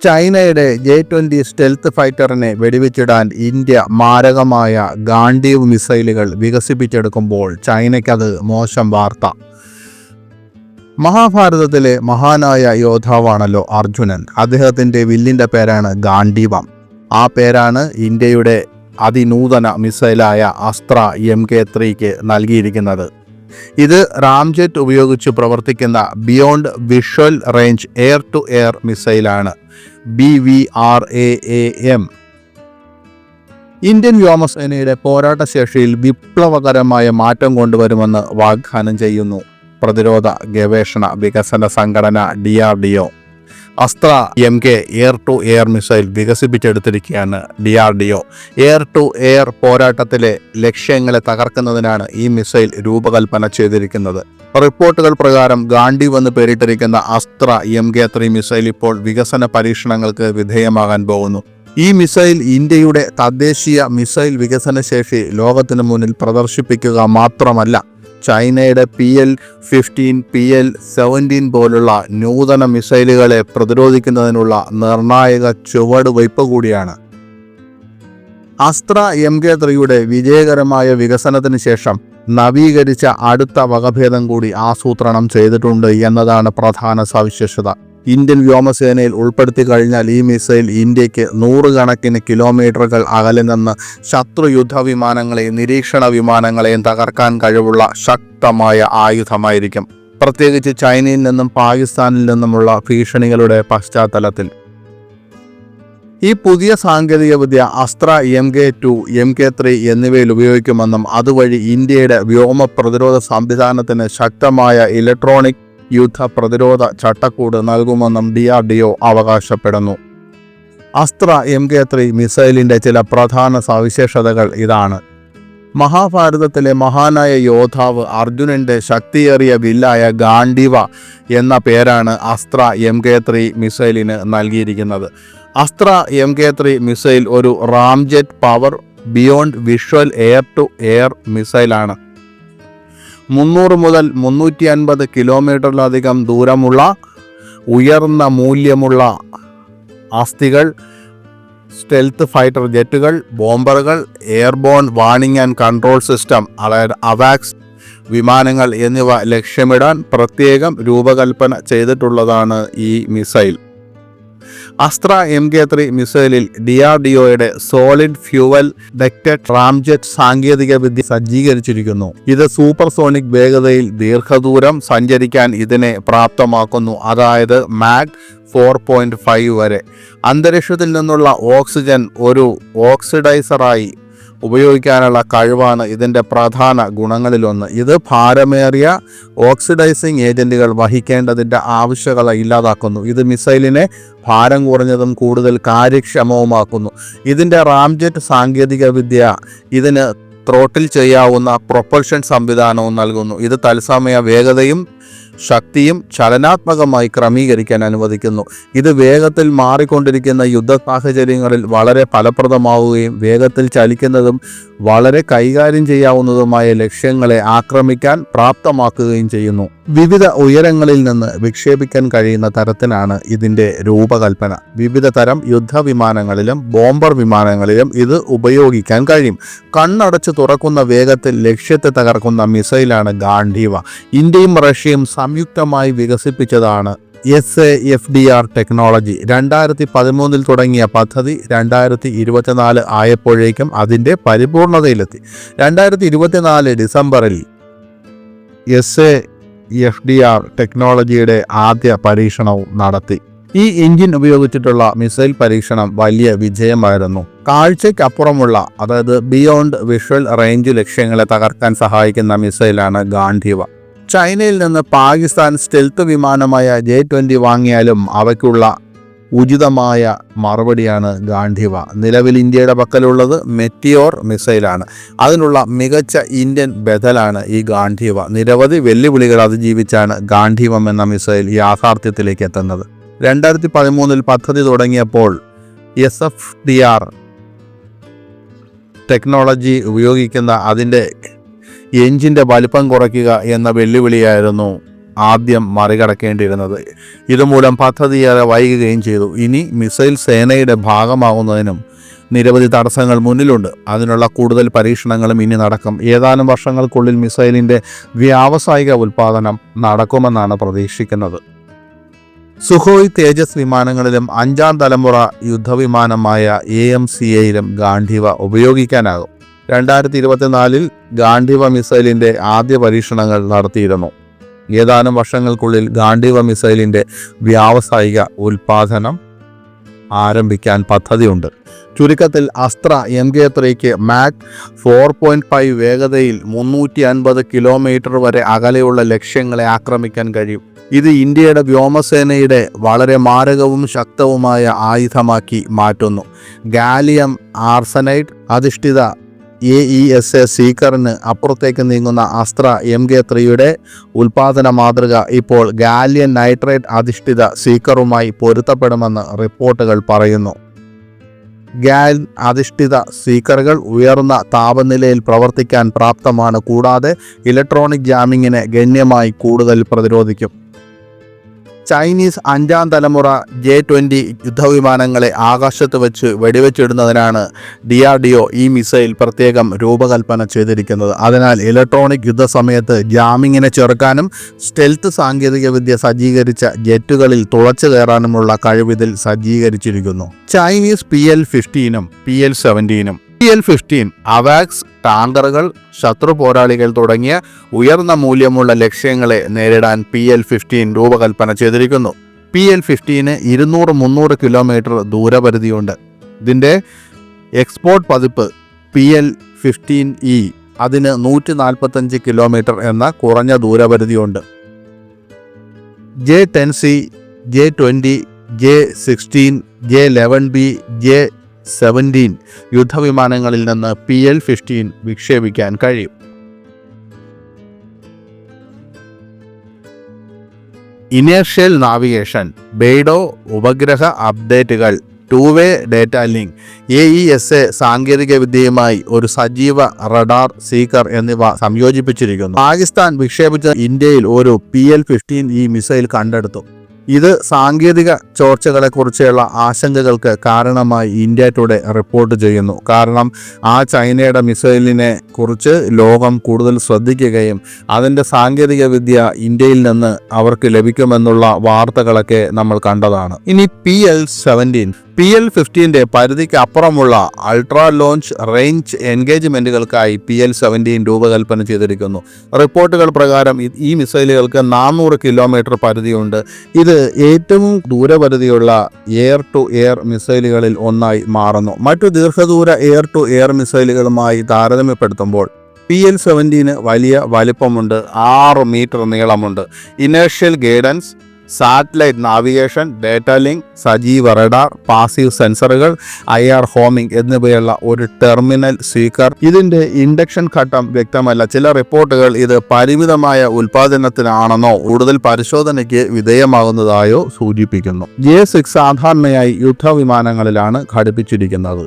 ചൈനയുടെ J-20 stealth ഫൈറ്ററിനെ വെടിവെച്ചിടാൻ India മാരകമായ ഗാണ്ഡീവ് മിസൈലുകൾ വികസിപ്പിച്ചെടുക്കുമ്പോൾ ചൈനയ്ക്കത് മോശം വാർത്ത. മഹാഭാരതത്തിലെ മഹാനായ യോദ്ധാവാണല്ലോ അർജുനൻ. അദ്ദേഹത്തിൻ്റെ വില്ലിൻ്റെ പേരാണ് ഗാണ്ഡീവം. ആ പേരാണ് ഇന്ത്യയുടെ അതിനൂതന മിസൈലായ അസ്ത്ര MK3 നൽകിയിരിക്കുന്നത്. ഇത് റാംജെറ്റ് ഉപയോഗിച്ച് പ്രവർത്തിക്കുന്ന beyond visual range air to air മിസൈലാണ്, BVRAAM. ഇന്ത്യൻ വ്യോമസേനയുടെ പോരാട്ടശേഷിയിൽ വിപ്ലവകരമായ മാറ്റം കൊണ്ടുവരുമെന്ന് വാഗ്ദാനം ചെയ്യുന്നു പ്രതിരോധ ഗവേഷണ വികസന സംഘടന DRDO. Astra MK air to air missile വികസിപ്പിച്ചെടുത്തിരിക്കുകയാണ് DRDO. എയർ ടു എയർ പോരാട്ടത്തിലെ ലക്ഷ്യങ്ങളെ തകർക്കുന്നതിനാണ് ഈ മിസൈൽ രൂപകൽപ്പന ചെയ്തിരിക്കുന്നത്. റിപ്പോർട്ടുകൾ പ്രകാരം ഗാണ്ഡീവ് എന്ന് പേരിട്ടിരിക്കുന്ന അസ്ത്ര MK3 മിസൈൽ ഇപ്പോൾ വികസന പരീക്ഷണങ്ങൾക്ക് വിധേയമാകാൻ പോകുന്നു. ഈ മിസൈൽ ഇന്ത്യയുടെ തദ്ദേശീയ മിസൈൽ വികസന ശേഷി ലോകത്തിന് മുന്നിൽ പ്രദർശിപ്പിക്കുക മാത്രമല്ല, ചൈനയുടെ PL-15, PL-17 പോലുള്ള നൂതന മിസൈലുകളെ പ്രതിരോധിക്കുന്നതിനുള്ള നിർണായക ചുവടുവയ്പ് കൂടിയാണ്. അസ്ത്ര MK3യുടെ വിജയകരമായ വികസനത്തിന് ശേഷം നവീകരിച്ച അടുത്ത വകഭേദം കൂടി ആസൂത്രണം ചെയ്തിട്ടുണ്ട് എന്നതാണ് പ്രധാന സവിശേഷത. ഇന്ത്യൻ വ്യോമസേനയിൽ ഉൾപ്പെടുത്തി കഴിഞ്ഞാൽ ഈ മിസൈൽ ഇന്ത്യക്ക് 100 കണക്കിന് കിലോമീറ്ററുകൾ അകലെ നിന്ന് ശത്രു യുദ്ധവിമാനങ്ങളെയും നിരീക്ഷണ വിമാനങ്ങളെയും തകർക്കാൻ കഴിവുള്ള ശക്തമായ ആയുധമായിരിക്കും, പ്രത്യേകിച്ച് ചൈനയിൽ നിന്നും പാകിസ്ഥാനിൽ നിന്നുമുള്ള ഭീഷണികളുടെ പശ്ചാത്തലത്തിൽ. ഈ പുതിയ സാങ്കേതികവിദ്യ അസ്ത്ര MK2, MK3 എന്നിവയിൽ ഉപയോഗിക്കുമെന്നും അതുവഴി ഇന്ത്യയുടെ വ്യോമ പ്രതിരോധ സംവിധാനത്തിന് ശക്തമായ ഇലക്ട്രോണിക് യുദ്ധ പ്രതിരോധ ചട്ടക്കൂട് നൽകുമെന്നും DRDO അവകാശപ്പെടുന്നു. അസ്ത്ര MK3 മിസൈലിൻ്റെ ചില പ്രധാന സവിശേഷതകൾ ഇതാണ്. മഹാഭാരതത്തിലെ മഹാനായ യോദ്ധാവ് അർജുനൻ്റെ ശക്തിയേറിയ വില്ലായ ഗാണ്ഡീവ എന്ന പേരാണ് അസ്ത്ര MK3 മിസൈലിന് നൽകിയിരിക്കുന്നത്. അസ്ത്ര MK3 മിസൈൽ ഒരു ramjet power beyond visual air to air മിസൈലാണ്. 300 മുതൽ 350 കിലോമീറ്ററിലധികം ദൂരമുള്ള ഉയർന്ന മൂല്യമുള്ള അസ്ഥികൾ, സ്റ്റെൽത്ത് ഫൈറ്റർ ജെറ്റുകൾ, ബോംബറുകൾ, airborne warning and control system അതായത് AWACS വിമാനങ്ങൾ എന്നിവ ലക്ഷ്യമിടാൻ പ്രത്യേകം രൂപകൽപ്പന ചെയ്തിട്ടുള്ളതാണ് ഈ മിസൈൽ. അസ്ത്ര MK3 മിസൈലിൽ DRDOയുടെ സോളിഡ് ഫ്യൂവൽ ഡക്റ്റഡ് റാംജെറ്റ് സാങ്കേതിക വിദ്യ സജ്ജീകരിച്ചിരിക്കുന്നു. ഇത് സൂപ്പർസോണിക് വേഗതയിൽ ദീർഘദൂരം സഞ്ചരിക്കാൻ ഇതിനെ പ്രാപ്തമാക്കുന്നു, അതായത് മാക് 4.5 വരെ. അന്തരീക്ഷത്തിൽ നിന്നുള്ള ഓക്സിജൻ ഒരു ഓക്സിഡൈസറായി ഉപയോഗിക്കാനുള്ള കഴിവാണ് ഇതിൻ്റെ പ്രധാന ഗുണങ്ങളിലൊന്ന്. ഇത് ഭാരമേറിയ ഓക്സിഡൈസിങ് ഏജൻറ്റുകൾ വഹിക്കേണ്ടതിൻ്റെ ആവശ്യകത ഇല്ലാതാക്കുന്നു. ഇത് മിസൈലിനെ ഭാരം കുറഞ്ഞതും കൂടുതൽ കാര്യക്ഷമവുമാക്കുന്നു. ഇതിൻ്റെ റാംജെറ്റ് സാങ്കേതിക വിദ്യ ഇതിന് ത്രോട്ടിൽ ചെയ്യാവുന്ന പ്രൊപ്പൽഷൻ സംവിധാനവും നൽകുന്നു. ഇത് തത്സമയ വേഗതയും ശക്തിയും ചലനാത്മകമായി ക്രമീകരിക്കാൻ അനുവദിക്കുന്നു. ഇത് വേഗത്തിൽ മാറിക്കൊണ്ടിരിക്കുന്ന യുദ്ധ സാഹചര്യങ്ങളിൽ വളരെ ഫലപ്രദമാവുകയും വേഗത്തിൽ ചലിക്കുന്നതും വളരെ കൈകാര്യം ചെയ്യാവുന്നതുമായ ലക്ഷ്യങ്ങളെ ആക്രമിക്കാൻ പ്രാപ്തമാക്കുകയും ചെയ്യുന്നു. വിവിധ ഉയരങ്ങളിൽ നിന്ന് വിക്ഷേപിക്കാൻ കഴിയുന്ന തരത്തിലാണ് ഇതിൻ്റെ രൂപകൽപ്പന. വിവിധ തരം യുദ്ധവിമാനങ്ങളിലും ബോംബർ വിമാനങ്ങളിലും ഇത് ഉപയോഗിക്കാൻ കഴിയും. കണ്ണടച്ച് തുറക്കുന്ന വേഗത്തിൽ ലക്ഷ്യത്തെ തകർക്കുന്ന മിസൈലാണ് ഗാണ്ഡീവ. ഇന്ത്യയും റഷ്യയും സംയുക്തമായി വികസിപ്പിച്ചതാണ് SAFDR ടെക്നോളജി. 2013 തുടങ്ങിയ പദ്ധതി 2024 ആയപ്പോഴേക്കും അതിൻ്റെ പരിപൂർണതയിലെത്തി. 2024 ഡിസംബറിൽ SAFDR ടെക്നോളജിയുടെ ആദ്യ പരീക്ഷണവും നടത്തി. ഈ എഞ്ചിൻ ഉപയോഗിച്ചിട്ടുള്ള മിസൈൽ പരീക്ഷണം വലിയ വിജയമായിരുന്നു. കാഴ്ചയ്ക്കപ്പുറമുള്ള അതായത് ബിയോണ്ട് വിഷ്വൽ റേഞ്ച് ലക്ഷ്യങ്ങളെ തകർക്കാൻ സഹായിക്കുന്ന മിസൈലാണ് ഗാണ്ഡീവ. ചൈനയിൽ നിന്ന് പാകിസ്ഥാൻ സ്റ്റെൽത്ത് വിമാനമായ J-20 വാങ്ങിയാലും അവയ്ക്കുള്ള ഉചിതമായ മറുപടിയാണ് ഗാണ്ഡീവ. നിലവിൽ ഇന്ത്യയുടെ പക്കലുള്ളത് മെറ്റിയോർ മിസൈലാണ്. അതിനുള്ള മികച്ച ഇന്ത്യൻ ബദലാണ് ഈ ഗാണ്ഡീവ. നിരവധി വെല്ലുവിളികൾ അതിജീവിച്ചാണ് ഗാണ്ഡീവം എന്ന മിസൈൽ യാഥാർത്ഥ്യത്തിലേക്ക് എത്തുന്നത്. 2013 പദ്ധതി തുടങ്ങിയപ്പോൾ SFDR ടെക്നോളജി ഉപയോഗിക്കുന്ന അതിൻ്റെ എഞ്ചിൻ്റെ വലിപ്പം കുറയ്ക്കുക എന്ന വെല്ലുവിളിയായിരുന്നു ആദ്യം മറികടക്കേണ്ടിയിരുന്നത്. ഇതുമൂലം പദ്ധതി ഏറെ വൈകുകയും ചെയ്തു. ഇനി മിസൈൽ സേനയുടെ ഭാഗമാകുന്നതിനും നിരവധി തടസ്സങ്ങൾ മുന്നിലുണ്ട്. അതിനുള്ള കൂടുതൽ പരീക്ഷണങ്ങളും ഇനി നടക്കും. ഏതാനും വർഷങ്ങൾക്കുള്ളിൽ മിസൈലിൻ്റെ വ്യാവസായിക ഉൽപ്പാദനം നടക്കുമെന്നാണ് പ്രതീക്ഷിക്കുന്നത്. സുഖോയ് തേജസ് വിമാനങ്ങളിലും 5ാം തലമുറ യുദ്ധവിമാനമായ AMCAയിലും ഗാണ്ഡീവ ഉപയോഗിക്കാനാകും. 2024 ഗാണ്ഡീവ മിസൈലിൻ്റെ ആദ്യ പരീക്ഷണങ്ങൾ നടത്തിയിരുന്നു. ഏതാനും വർഷങ്ങൾക്കുള്ളിൽ ഗാണ്ഡീവ മിസൈലിൻ്റെ വ്യാവസായിക ഉൽപ്പാദനം ആരംഭിക്കാൻ പദ്ധതിയുണ്ട്. ചുരുക്കത്തിൽ അസ്ത്ര MK3ക്ക് മാക് 4.5 വേഗതയിൽ 350 കിലോമീറ്റർ വരെ അകലെയുള്ള ലക്ഷ്യങ്ങളെ ആക്രമിക്കാൻ കഴിയും. ഇത് ഇന്ത്യയുടെ വ്യോമസേനയുടെ വളരെ മാരകവും ശക്തവുമായ ആയുധമാക്കി മാറ്റുന്നു. ഗാലിയം ആർസനൈഡ് അധിഷ്ഠിത AESA സീക്കറിന് അപ്പുറത്തേക്ക് നീങ്ങുന്ന അസ്ത്ര MK3യുടെ ഉൽപാദന മാതൃക ഇപ്പോൾ ഗാലിയം നൈട്രേറ്റ് അധിഷ്ഠിത സീക്കറുമായി പൊരുത്തപ്പെടുമെന്ന് റിപ്പോർട്ടുകൾ പറയുന്നു. ഗാൽ അധിഷ്ഠിത സീക്കറുകൾ ഉയർന്ന താപനിലയിൽ പ്രവർത്തിക്കാൻ പ്രാപ്തമാണ്. കൂടാതെ ഇലക്ട്രോണിക് ജാമിങ്ങിനെ ഗണ്യമായി കൂടുതൽ പ്രതിരോധിക്കും. ചൈനീസ് 5ാം തലമുറ J-20 യുദ്ധവിമാനങ്ങളെ ആകാശത്ത് വെച്ച് വെടിവെച്ചിടുന്നതിനാണ് DRDO ഈ മിസൈൽ പ്രത്യേകം രൂപകൽപ്പന ചെയ്തിരിക്കുന്നത്. അതിനാൽ ഇലക്ട്രോണിക് യുദ്ധസമയത്ത് ജാമിങ്ങിനെ ചെറുക്കാനും സ്റ്റെൽത്ത് സാങ്കേതികവിദ്യ സജ്ജീകരിച്ച ജെറ്റുകളിൽ തുളച്ചു കയറാനുമുള്ള കഴിവിതിൽ സജ്ജീകരിച്ചിരിക്കുന്നു. ചൈനീസ് PL-15ഉം PL-17ഉം PL-15 അവാക്സ് ടാങ്കറുകൾ, ശത്രു പോരാളികൾ തുടങ്ങിയ ഉയർന്ന മൂല്യമുള്ള ലക്ഷ്യങ്ങളെ നേരിടാൻ PL-15 രൂപകൽപ്പന ചെയ്തിരിക്കുന്നു. PL-15ന് 200-300 കിലോമീറ്റർ ദൂരപരിധിയുണ്ട്. ഇതിൻ്റെ എക്സ്പോർട്ട് പതിപ്പ് PL-15E അതിന് 145 കിലോമീറ്റർ എന്ന കുറഞ്ഞ ദൂരപരിധിയുണ്ട്. J-10C, J-20, J-16, J-11B, J-17 യുദ്ധവിമാനങ്ങളിൽ നിന്ന് PL-15 വിക്ഷേപിക്കാൻ കഴിയും. ഇനേർഷ്യൽ നാവിഗേഷൻ, ബെയ്ഡോ ഉപഗ്രഹ അപ്ഡേറ്റുകൾ, 2-വേ ഡേറ്റ ലിങ്ക്, AESA സാങ്കേതികവിദ്യയുമായി ഒരു സജീവ റഡാർ സീക്കർ എന്നിവ സംയോജിപ്പിച്ചിരിക്കുന്നു. പാകിസ്ഥാൻ വിക്ഷേപിച്ച ഇന്ത്യയിൽ ഒരു PL-15E മിസൈൽ കണ്ടെടുത്തു. ഇത് സാങ്കേതിക ചോർച്ചകളെക്കുറിച്ചുള്ള ആശങ്കകൾക്ക് കാരണമായി ഇന്ത്യ ടുഡേ റിപ്പോർട്ട് ചെയ്യുന്നു. കാരണം ചൈനയുടെ മിസൈലിനെ കുറിച്ച് ലോകം കൂടുതൽ ശ്രദ്ധിക്കുകയും അതിൻ്റെ സാങ്കേതികവിദ്യ ഇന്ത്യയിൽ നിന്ന് അവർക്ക് ലഭിക്കുമെന്നുള്ള വാർത്തകളൊക്കെ നമ്മൾ കണ്ടതാണ്. ഇനി PL-15 പരിധിക്ക് അപ്പുറമുള്ള അൾട്രാ ലോഞ്ച് റേഞ്ച് എൻഗേജ്മെൻറ്റുകൾക്കായി PL-17 രൂപകൽപ്പന ചെയ്തിരിക്കുന്നു. റിപ്പോർട്ടുകൾ പ്രകാരം ഈ മിസൈലുകൾക്ക് 400 കിലോമീറ്റർ പരിധിയുണ്ട്. ഇത് ഏറ്റവും ദൂരപരിധിയുള്ള എയർ ടു എയർ മിസൈലുകളിൽ ഒന്നായി മാറുന്നു. മറ്റു ദീർഘദൂര എയർ ടു എയർ മിസൈലുകളുമായി താരതമ്യപ്പെടുത്തുമ്പോൾ PL-17 വലിയ വലിപ്പമുണ്ട്, 6 മീറ്റർ നീളമുണ്ട്. Inertial guidance, satellite navigation, data link, സജീവ റഡാർ, പാസീവ് സെൻസറുകൾ, IR ഹോമിംഗ് എന്നിവയുള്ള ഒരു ടെർമിനൽ സീക്കർ. ഇതിൻ്റെ ഇൻഡക്ഷൻ ഘട്ടം വ്യക്തമല്ല. ചില റിപ്പോർട്ടുകൾ ഇത് പരിമിതമായ ഉൽപാദനത്തിനാണെന്നോ കൂടുതൽ പരിശോധനയ്ക്ക് വിധേയമാകുന്നതായോ സൂചിപ്പിക്കുന്നു. J-6 സാധാരണയായി യുദ്ധവിമാനങ്ങളിലാണ് ഘടിപ്പിച്ചിരിക്കുന്നത്.